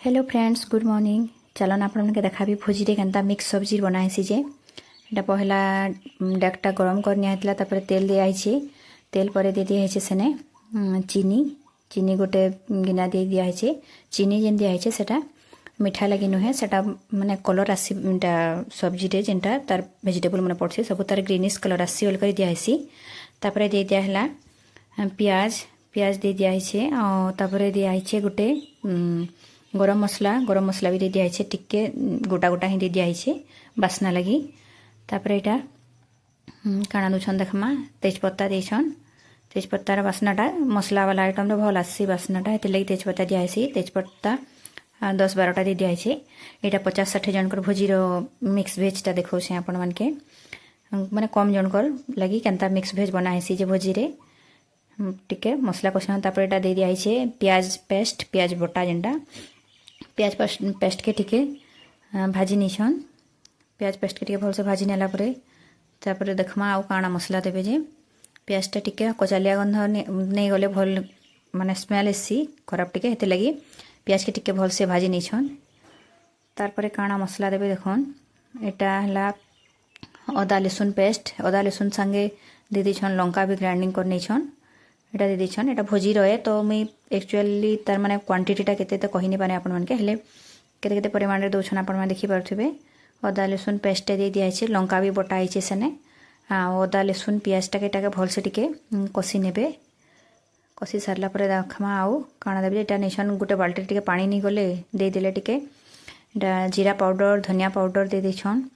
Hello friends good morning. चलन आपन के देखाबी भोजी रे केनता मिक्स सब्जी बनाइसी जे एटा पहला डेकटा गरम कर निया हेतला तापर तेल दे आइछि। तेल परे दे दिया हेछि सेने चीनी चीनी गोटे गिना दे दिया हेछि। चीनी जेन दिया हेछि सेटा मिठा लगी नुहे सेटा माने कलर आसी सब्जी रे जेनटा तार वेजिटेबल माने पड़छि सब तार ग्रीनिश कलर आसी ओल कर दिया हेछि। तापर दे दिया हला प्याज प्याज दे दिया हेछि आ तापर दिया हेछि गोटे गरम मसला भी दे दिया है टिके गोटा गोटा ही दे दिया है बास्ना लगी। तापर एटा काଣା दूछन देखमा तेजपत्ता देछन। तेजपत्तार बास्नाटा मसला वाला आइटम रे भल आसी बास्नाटा हेते लगी तेजपत्ता दिया है। तेजपत्ता 10-12टा दे दिया है। एटा 50-60 जनकर भोजी रो मिक्स भेजटा देखौ छै आपण मन के माने कम जनकर लगी केनता मिक्स भेज बना है जे भोजी रे टिके मसला कोसन। तापर एटा दे दिया है प्याज पेस्ट प्याज बटा जेनटा प्याज पेस्ट के टिके भाजी निछन। प्याज पेस्ट के टिके भल से भाजी नेला परे तापर देखमा आउ काଣା मसला देबे जे प्याजटा टिके कचालिया गंध नहीं गले भल माने स्मेल एसी खराब टिके हेते लगी प्याज के टिके भल से भाजी निछन। तारपरे काଣା मसला देबे देखन एटा हला अदा लहसुन पेस्ट अदा लहसुन संगे दे दिछन लंका भी ग्राइंडिंग कर निछन एटा दे दिछन। एटा भोजी रहे तो मुई एक्चुअली तार माने क्वांटिटीटा केते तो कहि नि पाने आपन मन के हेले केते केते परिमाण रे दोछन आपन मन देखि परथबे। अदा लहसुन पेस्ट दे दिया छै लंका भी बटा आइछे सेने अदा लहसुन प्याज टा केटा के भल से टिके कसी नेबे। कसी सारला परे देखमा आउ काଣା देबे एटा निछन गुटे बाल्टी टिके पानी नि गले दे देले टिके एटा जीरा पाउडर धनिया पाउडर दे दिछन।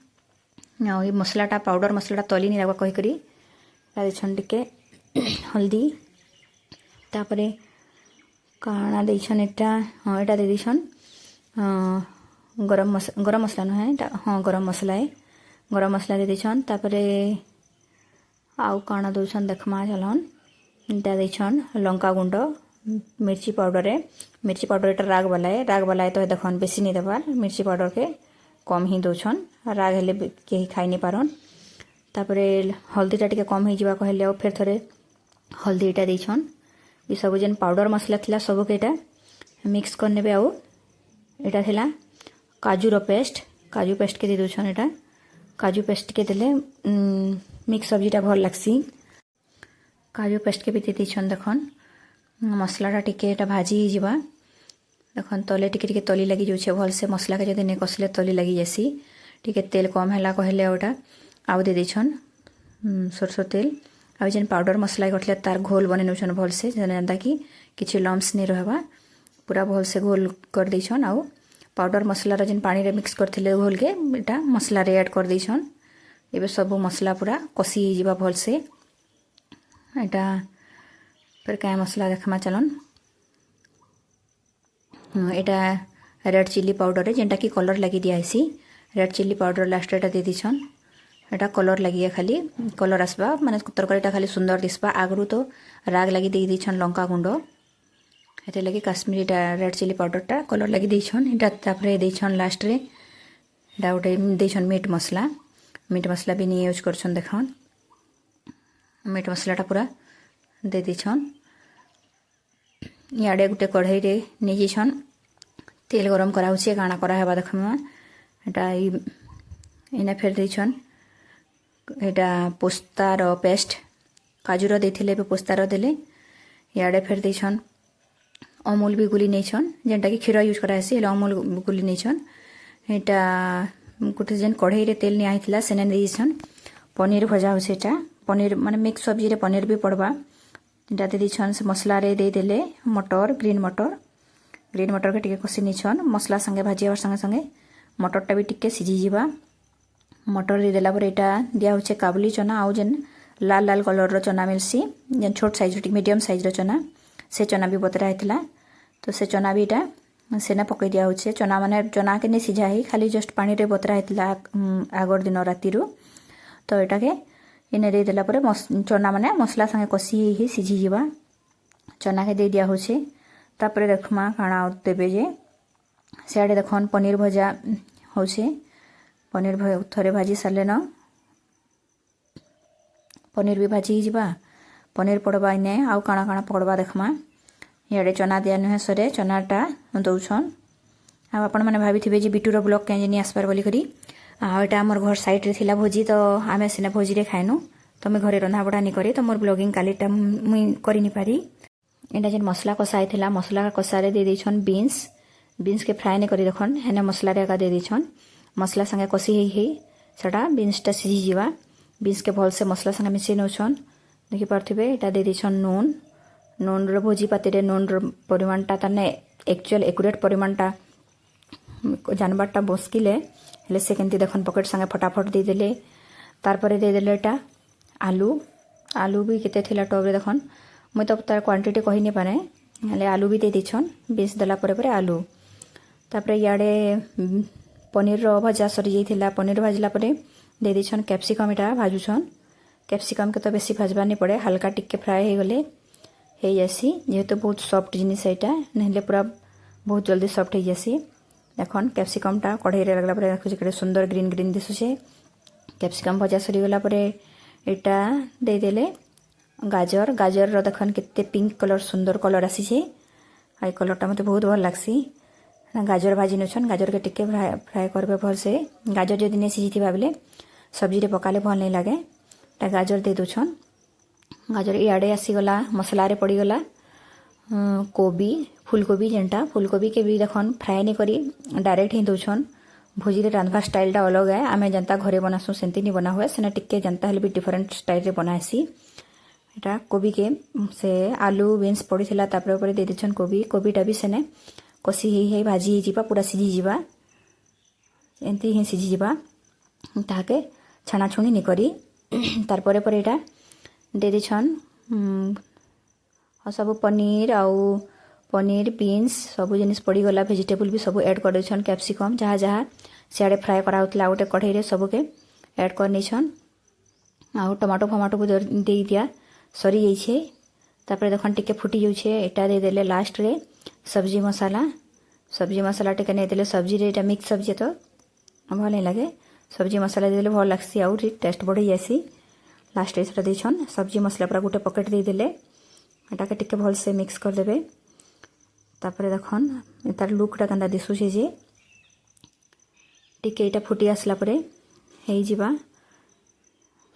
आ ई मसलाटा पाउडर मसलाटा तली नि लागबा कहि करी ता दिछन टिके हल्दी तापरे काଣା देछन एटा हाँ एटा दे दिछन गरम मसला न है हाँ गरम मसला दे दिछन। तापरे आउ काଣା दोछन देखमा चलन एटा देछन लंका गुंड मिर्ची पाउडर एटा राग वाला है तो देखन बेसी नहीं देबार मिर्ची पाउडर के कम ही दोछन राग हेले के खाई नहीं पारन। तापरे हल्दीटा टिके कम ही जिबा कहले और फिर थरे हल्दी एटा देछन। ये सब जेन पाउडर मसला थिला सब के एटा मिक्स कर नेबे। आउ एटा थिला काजू पेस्ट के दे दोछन एटा काजू पेस्ट के देले मिक्स सब्जीटा भल लागसी। काजू पेस्ट के भी दे दिछन देखन मसलाटा टिके एटा भाजी जिबा देखन तले टिके टिके तली लगी जो छे भल से मसला के जदि ने कसले तली लगी जैसी टिके तेल कम हैला कहले ओटा आउ दे दिछन सरसों तेल आ जेन पाउडर मसला गठले तार घोल बने नउछन भल से जेनता कि किछि लम्स नहीं रहबा पूरा भल से घोल कर दिछन। आउ पाउडर मसला रे जेन पानी रे मिक्स करथिले घोल के एटा मसला रे ऐड कर दिछन। एबे सब मसला पूरा कसी जिबा भल से एटा फिर काय मसला देखमा चलन एटा रेड चिल्ली पाउडर है जेनटा कि कलर लगी दिया आइसी रेड चिल्ली पाउडर लास्ट एटा दे दिछन एटा कलर लगी खाली कलर आसबा माने तरकारीटा खाली सुंदर दिसबा आगरू तो राग लगी दे दिछन लंका गुंड हेते लगी काश्मीरी रेड चिल्ली पाउडरटा कलर लगी दिछन। एटा तापरे दिछन लास्ट रे एटा उठे दिछन मीट मसला भी नहीं यूज करछन देखन मीट मसलाटा पूरा दे दिछन। याडे गुटे कढ़ाई रे नि जिछन तेल गरम कराउछे काଣା करा हेबा देखमा एटा इना फेर दिछन एटा पोस्तार पेस्ट काजूर देथिले भी पोस्तार देले। याडे फेर दिछन अमूल भी गुली नैछन जेनटा कि क्षीर यूज करा हेसी अमूल गुली नैछन। एटा गुटे जेन कढ़ाई रे तेल निया हितला सेने दिछन पनीर भजा होसे एटा पनीर माने मिक्स सब्जी रे पनीर भी पड़बा एटा दे दिछन से मसला रे दे देले मटर ग्रीन मटर के टिके कसी निछन मसला संगे भाजी और संगे संगे मटरटा भी टिके सिझी जिबा। मटर दे देला पर एटा दिया होचे काबुली चना आउ जेन लाल लाल कलर रो चना मिलसी जेन छोट साइज रो मीडियम साइज रो चना से चना भी बतरा हेतला तो से चना भी एटा सेना पकई दिया होचे। चना माने चना के नहीं सिझा ही खाली जस्ट पानी रे बतरा हेतला आगर दिन राती रो तो एटा के इने दे देला पर चना माने मसला संगे कसी ही सिझी जिबा चना के दे दिया होचे। तापरे देखमा काଣା देबे जे सियाडे देखन पनीर भजा होचे पनीर थरे भाजी सारे न पनीर भी भाजी जिबा पनीर पड़वा इने आउ काଣା काଣା पड़वा देखमा इे चना दिया नुहे सरे चनाटा दौन आपण मैंने भाभी जे बिटूर ब्लॉग कहीं नहीं आसपार बोलिकी आटा आमर घर सैड्रे थी भोजी तो आम सीना भोजी रे खाएनु तो मैं घरे रंधा बढ़ा नहीं करी तो मोर ब्लॉगिंग कालीटा मुई करी नहीं पारी। एटा जेन मसला कषाई थिला मसला कषारे दे देछन बीन्स के फ्राए नहीं करी देखन हेने मसला रे एका दे देछन मसला संगे कषि हे सेटा बीन्सटा सिझी जीवा बीन्स के भल से मसला संगे मिसई नौछन देखि पारथिबे एटा दे देछन नून रो भोजी पाती रे नून रो परिमाणटा ताने एक्चुअल एक्यूरेट परिमाणटा जानबारटा मुश्किल हेले से केमती देखन पकेट संगे फटाफट दे देले तार परे दे देले एटा आलू भी केते थिला टब रे देखन मुई तो तार क्वांटिटी कहि नै पारे हेले आलू भी दे दिछन बीन्स देला परे परे आलू तापरे याडे पनीर रो भजा सरी जाइथिला पनीर भाजला परे दे दिछन कैप्सिकम एटा भाजुछन कैप्सिकम के तो बेसी भाजबा नहीं पड़े हल्का टिके फ्राए हो गले हो जासी जेहेतु बहुत सॉफ्ट जिनिस एटा नहले पूरा बहुत जल्दी सॉफ्ट हो जासी देखन कैप्सिकमटा कढ़ाई रे लगला परे देखु जे सुंदर ग्रीन ग्रीन दिसुछे कैप्सिकम भजा सरी गला परे एटा दे देले गाजर रो देखन केते पिंक कलर सुंदर कलर आसी छे आई कलरटा मते बहुत भल लागसी गाजर भाजी नछन गाजर के टिके फ्राए करबे भल से गाजर जदि नै सिझी भाबले सब्जी रे पकाले भल नहीं लागे ता गाजर दे दोछन गाजर इआडे आसी गला मसला रे पड़ी गला कोबी फूलकोबी जेनटा फूलकोबी के भी देखन फ्राए नहीं करी डायरेक्ट ही दोछन भोजी रे रांधवा स्टाइलटा अलग है आमे जनता घरे बनासु सेंती नहीं बना हुए सेना टिके जनता हेले भी डिफरेंट स्टाइल रे बनासी एटा कोबी के से आलू बीन्स पड़ी थिला तापर ऊपर दे दिछन कोबीटा भी सेने कषि हे भाजी ही जीवा पूरा सिझी जीवा एंती ही सिझी जीवा ताके छाना छुणी नहीं करी तार परे परे एटा दे दिछन सब पनीर बीन्स सब जिनिस पड़ी गला वेजिटेबल भी सब ऐड कर देछन कैप्सिकम जहाँ जहाँ सियाड़े फ्राए करा होतला गोटे कढ़ाई रे सबके ऐड कर नेछन आ टमाटो फमाटो भी दे दिया सरी जाइछे तापर देखन टिके फुटी जाउछे एटा दे देले लास्ट रे सब्जी मसाला टिके नै देले सब्जी रे एटा मिक्स सब्जी तो भल नहीं लगे सब्जी मसाला दे देले भल लागसी आउ टेस्ट बढ़ी जासी लास्ट रे सेटा देछन सब्जी मसाला पूरा गोटे पकेट दे देले एटा के टिके भल से मिक्स कर देबे तापर देखन तार लुकटा केनता दिसुछे जे टिके एटा फुटी आसला परे हेई जिबा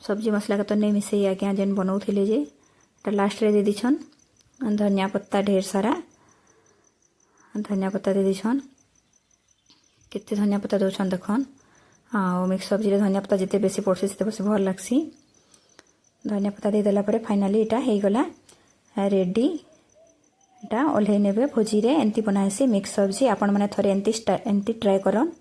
सब्जी मसला के तो नहीं मिसई आज्ञा जेन बनाऊले जे लास्ट रे दे दिछन धनिया पत्ता ढेर सारा धनिया पत्ता दे दिछन केते धनिया पत्ता दोछन देखन हाँ मिक्स सब्जी रे धनिया पत्ता जिते बेसी पड़सी सेते बेसी भल लागसी धनिया पत्ता दे देला परे फाइनली एटा हेई गला रेडी एटा ओल्हे नेबे भोजी रे एंती बनाइसी मिक्स सब्जी आपण माने थरे एंती ट्राई करन।